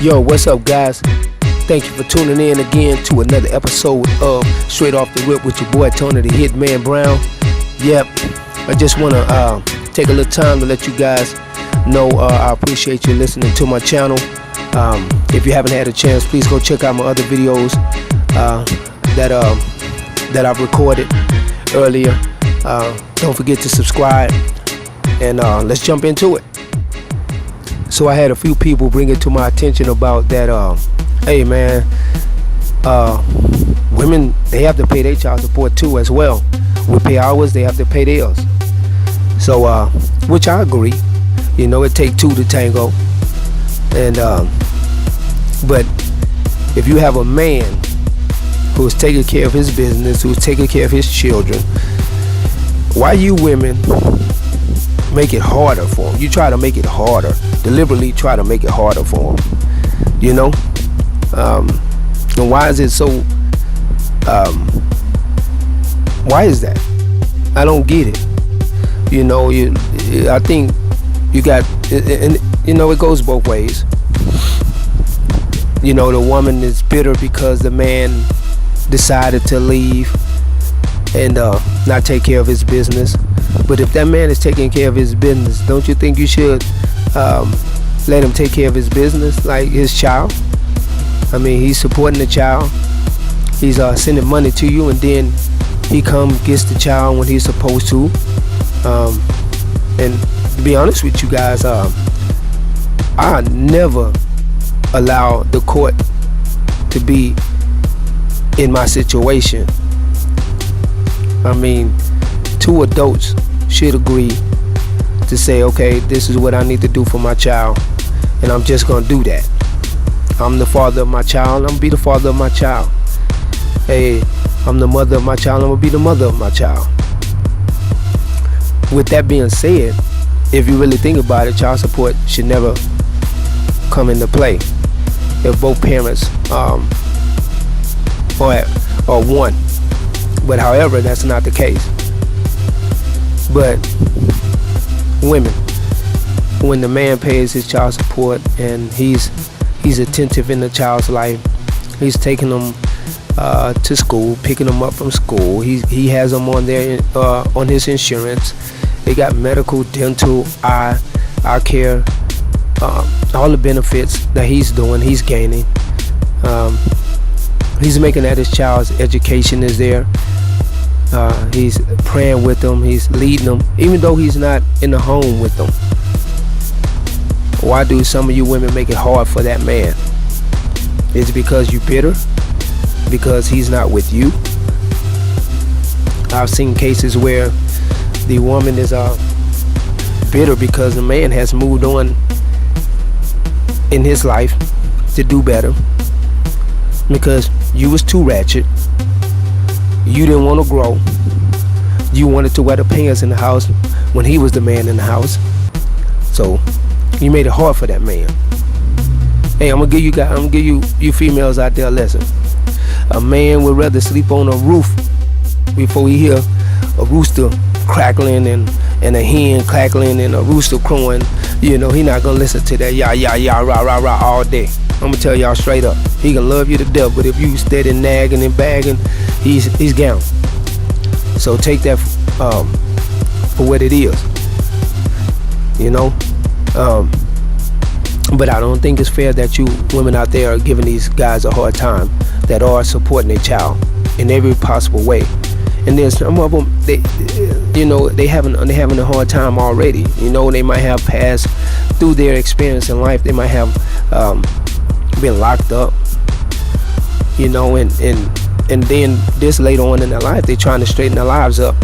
Yo, what's up, guys? Thank you for tuning in again to another episode of Straight Off the Rip with your boy Tony the Hitman Brown. Yep, I just want to take a little time to let you guys know I appreciate you listening to my channel. If you haven't had a chance, please go check out my other videos that I've recorded earlier. Don't forget to subscribe, and let's jump into it. So I had a few people bring it to my attention about that, hey man, women, they have to pay their child support too as well. We pay ours, they have to pay theirs. So, which I agree. You know, it takes two to tango. And, but if you have a man who's taking care of his business, who's taking care of his children, why you women make it harder for him? You try to make it harder, deliberately try to make it harder for him, you know? And why is it so, why is that? I don't get it. You know, I think you got, and you know, it goes both ways. You know, the woman is bitter because the man decided to leave and not take care of his business. But if that man is taking care of his business, don't you think you should let him take care of his business, like his child? I mean, he's supporting the child. He's sending money to you, and then he gets the child when he's supposed to. And to be honest with you guys, I never allow the court to be in my situation. I mean, two adults should agree to say, okay, this is what I need to do for my child, and I'm just gonna do that. I'm the father of my child, I'm gonna be the father of my child. Hey, I'm the mother of my child, I'm gonna be the mother of my child. With that being said, if you really think about it, child support should never come into play if both parents are one. But however, that's not the case. But women, when the man pays his child support and he's attentive in the child's life, he's taking them to school, picking them up from school, he has them on their on his insurance. They got medical, dental, eye care, all the benefits that he's doing, he's gaining. He's making that his child's education is there. He's praying with them, he's leading them, even though he's not in the home with them. Why do some of you women make it hard for that man? Is it because you're bitter? Because he's not with you? I've seen cases where the woman is bitter because the man has moved on in his life to do better, because you was too ratchet. You didn't want to grow. You wanted to wear the pants in the house when he was the man in the house. So you made it hard for that man. Hey, I'm gonna give you females out there a lesson. A man would rather sleep on a roof before he hear a rooster crackling and a hen cackling and a rooster crowing. You know, he not gonna listen to that yah yah yah rah rah rah all day. I'm gonna tell y'all straight up, he can love you to death, but if you steady nagging and bagging, he's gone. So take that for what it is, you know. But I don't think it's fair that you women out there are giving these guys a hard time that are supporting their child in every possible way. And then some of them, they having a hard time already. You know, they might have passed through their experience in life. They might have been locked up. You know, and then this later on in their life, they're trying to straighten their lives up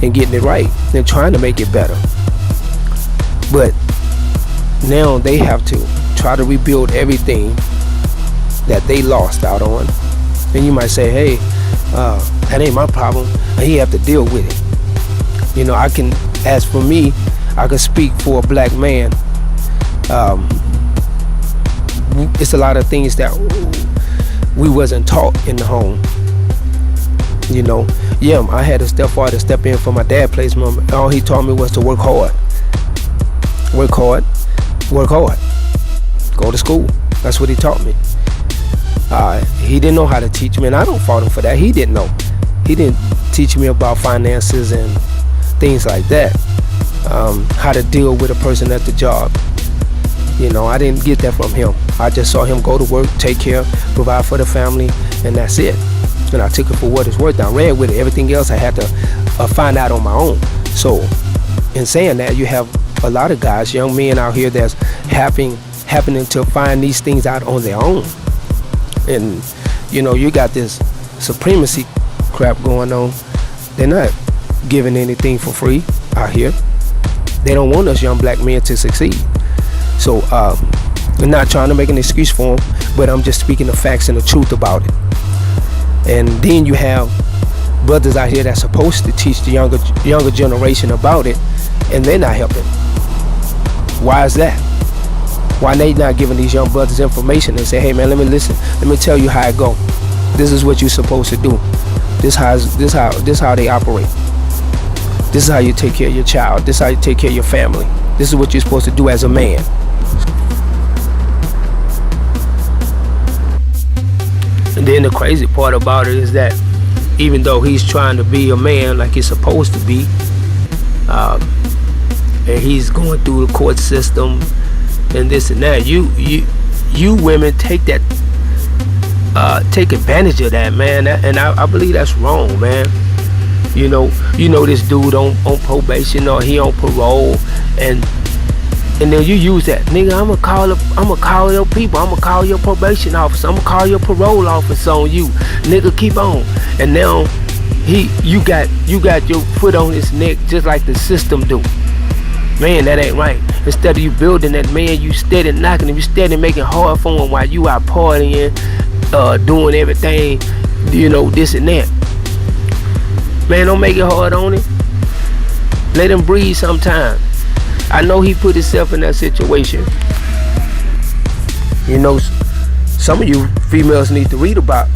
and getting it right. They're trying to make it better. But now they have to try to rebuild everything that they lost out on. And you might say, hey, that ain't my problem. He have to deal with it. You know, as for me, I can speak for a black man. It's a lot of things that we wasn't taught in the home. You know, yeah, I had a stepfather step in for my dad placement. All he taught me was to work hard. Work hard. Go to school. That's what he taught me. He didn't know how to teach me, and I don't fault him for that. He didn't know. He didn't teach me about finances and things like that. How to deal with a person at the job. You know, I didn't get that from him. I just saw him go to work, take care, provide for the family, and that's it. And I took it for what it's worth. I ran with it. Everything else I had to find out on my own. So, in saying that, you have a lot of guys, young men out here that's happening to find these things out on their own. And, you know, you got this supremacy crap going on. They're not giving anything for free out here. They don't want us young black men to succeed. So I'm not trying to make an excuse for them, but I'm just speaking the facts and the truth about it. And then you have brothers out here that's supposed to teach the younger generation about it, and they're not helping. Why is that? Why they not giving these young brothers information and say, hey man, let me tell you how it go. This is what you're supposed to do. This how they operate. This is how you take care of your child. This is how you take care of your family. This is what you're supposed to do as a man. And then the crazy part about it is that even though he's trying to be a man like he's supposed to be, and he's going through the court system and this and that, you women take advantage of that, man. And I believe that's wrong, man. You know this dude on probation or he on parole, and then you use that, nigga. I'ma call your people. I'ma call your probation officer. I'ma call your parole officer on you, nigga. Keep on. And now you got your foot on his neck just like the system do. Man, that ain't right. Instead of you building that man, you steady knocking him. You steady making it hard for him while you out partying, doing everything, this and that. Man, don't make it hard on him. Let him breathe sometime. I know he put himself in that situation. Some of you females need to read about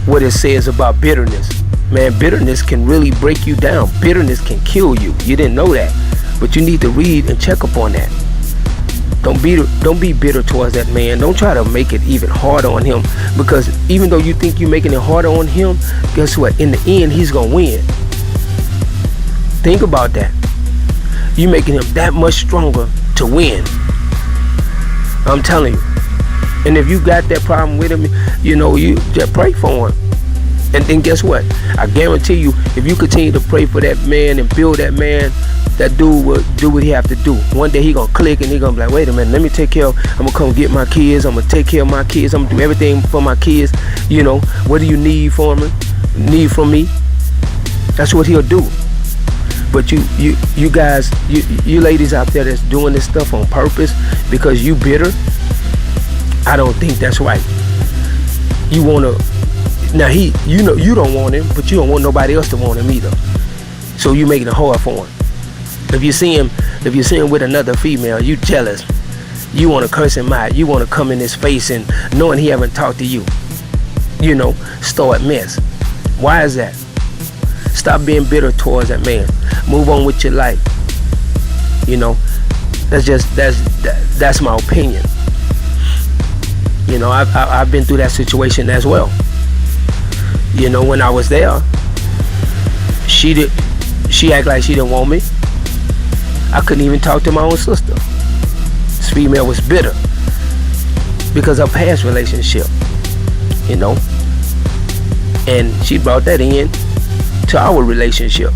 what it says about bitterness. Man, bitterness can really break you down. Bitterness can kill you. You didn't know that. But you need to read and check up on that. Don't be bitter towards that man. Don't try to make it even harder on him, because even though you think you're making it harder on him, guess what? In the end, he's gonna win. Think about that. You're making him that much stronger to win. I'm telling you. And if you got that problem with him, you just pray for him. And then guess what? I guarantee you, if you continue to pray for that man and build that man, that dude will do what he have to do. One day he gonna click and he gonna be like, wait a minute, let me take care of, I'm gonna come get my kids, I'm gonna take care of my kids, I'm gonna do everything for my kids. What do you need from me? That's what he'll do. But you guys, you ladies out there that's doing this stuff on purpose because you bitter, I don't think that's right. You wanna, now you don't want him, but you don't want nobody else to want him either. So you making it hard for him. If you see him with another female, you jealous. You want to curse him out. You want to come in his face and knowing he haven't talked to you. Start mess. Why is that? Stop being bitter towards that man. Move on with your life. That's my opinion. I've been through that situation as well. When I was there, she acted like she didn't want me. I couldn't even talk to my own sister. This female was bitter because of past relationship, and she brought that in to our relationship.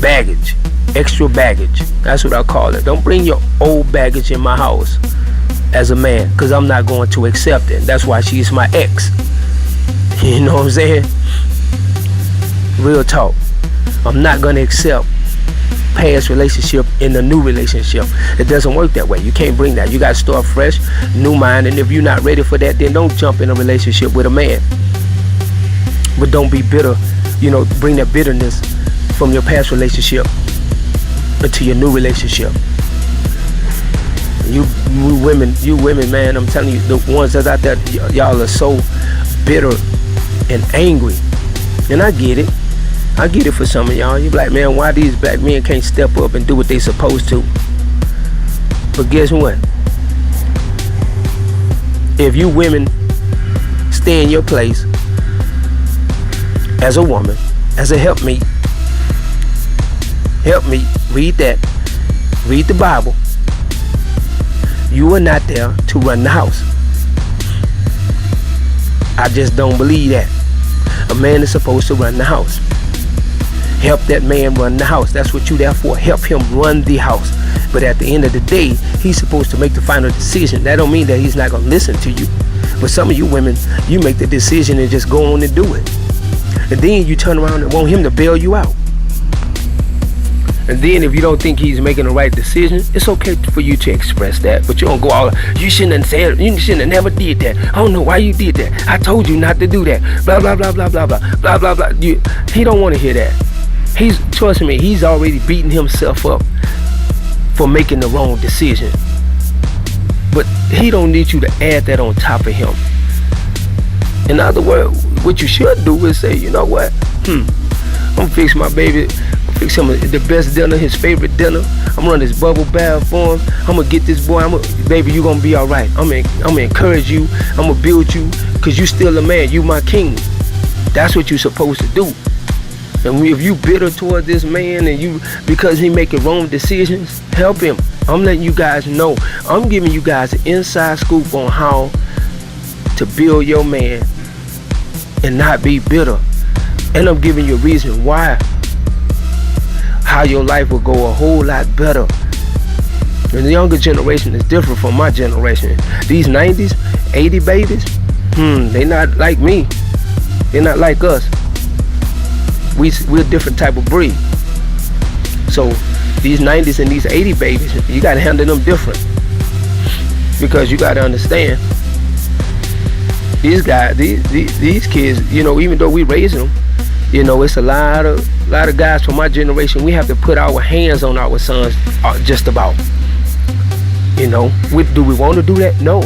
Baggage, extra baggage. That's what I call it. Don't bring your old baggage in my house as a man, because I'm not going to accept it. That's why she's my ex. You know what I'm saying? Real talk. I'm not going to accept past relationship in the new relationship. It doesn't work that way. You can't bring that. You got to start fresh, new mind, and if you're not ready for that, then don't jump in a relationship with a man. But don't be bitter. Bring that bitterness from your past relationship into your new relationship. You women, man, I'm telling you, the ones that's out there, y'all are so bitter and angry. And I get it. I get it for some of y'all. You be like, man, why these black men can't step up and do what they supposed to? But guess what? If you women stay in your place as a woman, as a helpmeet, read that. Read the Bible. You are not there to run the house. I just don't believe that. A man is supposed to run the house. Help that man run the house. That's what you there for. Help him run the house. But at the end of the day, he's supposed to make the final decision. That don't mean that he's not going to listen to you. But some of you women, you make the decision and just go on and do it. And then you turn around and want him to bail you out. And then if you don't think he's making the right decision, it's okay for you to express that. But you don't go all, you shouldn't have said, you shouldn't have never did that. I don't know why you did that. I told you not to do that. Blah, blah, blah, blah, blah, blah, blah, blah, blah. He don't want to hear that. Trust me, he's already beating himself up for making the wrong decision. But he don't need you to add that on top of him. In other words, what you should do is say, you know what? I'm gonna fix my baby, fix him the best dinner, his favorite dinner. I'm gonna run this bubble bath for him. I'm gonna get this boy, baby, you gonna be all right. I'm gonna encourage you. I'm gonna build you, cause you still a man. You my king. That's what you're supposed to do. And if you bitter toward this man and because he making wrong decisions, help him. I'm letting you guys know. I'm giving you guys an inside scoop on how to build your man and not be bitter. And I'm giving you a reason why. How your life will go a whole lot better. And the younger generation is different from my generation. These 90s, 80 babies, they not like me. They're not like us. We're a different type of breed. So these 90s and these 80 babies, you gotta handle them different. Because you gotta understand, these guys, these kids, even though we raising them, it's a lot of guys from my generation. We have to put our hands on our sons, just about. Do we want to do that? No.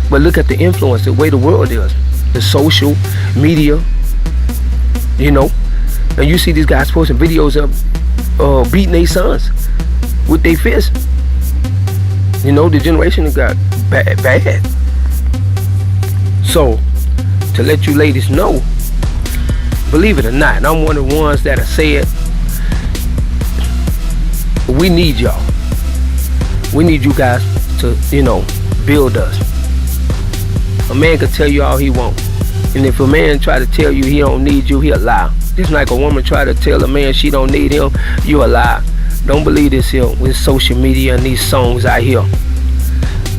But look at the influence, the way the world is, the social media. And you see these guys posting videos of beating their sons with their fists. The generation has got bad. So, to let you ladies know, believe it or not, I'm one of the ones that have said, we need y'all. We need you guys to, build us. A man can tell you all he wants. And if a man try to tell you he don't need you, he'll lie. Just like a woman try to tell a man she don't need him, you a lie. Don't believe this here with social media and these songs out here.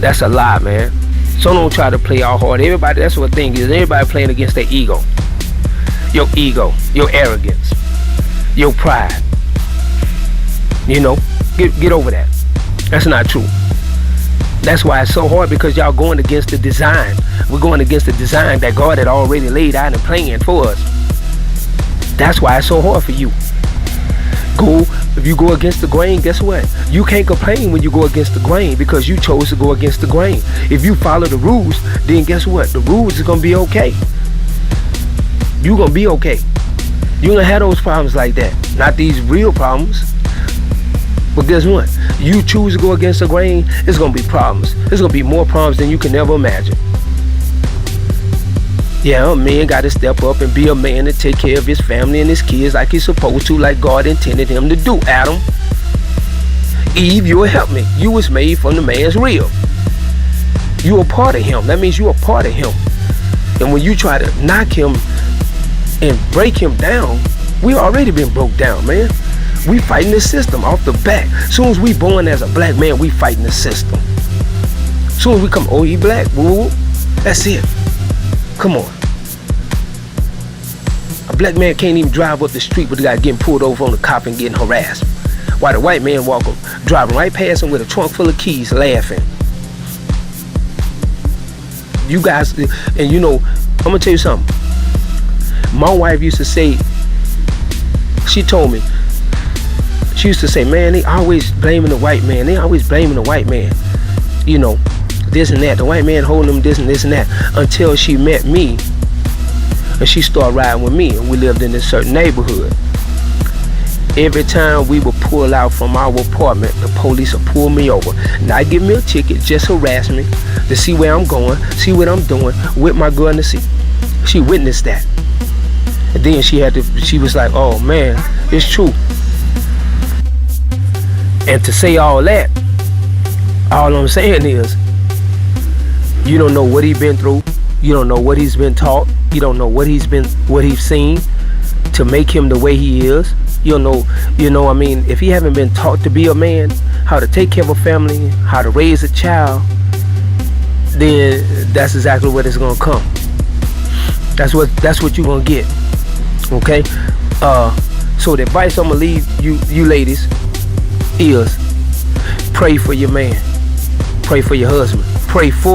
That's a lie, man. So don't try to play all hard. Everybody, that's what the thing is. Everybody playing against their ego. Your ego, your arrogance, your pride. Get over that. That's not true. That's why it's so hard, because y'all going against the design. We're going against the design that God had already laid out and planned for us. That's why it's so hard for you. If you go against the grain, guess what? You can't complain when you go against the grain, because you chose to go against the grain. If you follow the rules, then guess what? The rules is gonna be okay. You're gonna be okay. You're gonna have those problems like that. Not these real problems. But guess what? You choose to go against the grain, it's gonna be problems. There's gonna be more problems than you can ever imagine. Yeah, a man gotta step up and be a man and take care of his family and his kids like he's supposed to, like God intended him to do. Adam, Eve, you will help me. You was made from the man's rib. You a part of him. That means you a part of him. And when you try to knock him and break him down, we already been broke down, man. We fighting the system off the back. Soon as we born as a black man, we fighting the system. Soon as we come, he black, woo, that's it. Come on. A black man can't even drive up the street without getting pulled over on the cop and getting harassed. While the white man driving right past him with a trunk full of keys, laughing. You guys, and I'm gonna tell you something. My wife used to say, she told me, she used to say, man, they always blaming the white man. They always blaming the white man. This and that. The white man holding them this and this and that. Until she met me. And she started riding with me. And we lived in this certain neighborhood. Every time we would pull out from our apartment, the police would pull me over. Not give me a ticket, just harass me to see where I'm going, see what I'm doing with my girl in the seat. She witnessed that. And then she was like, oh man, it's true. And to say all that, all I'm saying is, you don't know what he's been through. You don't know what he's been taught. You don't know what he's seen to make him the way he is. You know, I mean, if he haven't been taught to be a man, how to take care of a family, how to raise a child, then that's exactly what it's gonna come. That's what you're gonna get. Okay? So the advice I'm gonna leave you ladies is pray for your man. Pray for your husband. Pray for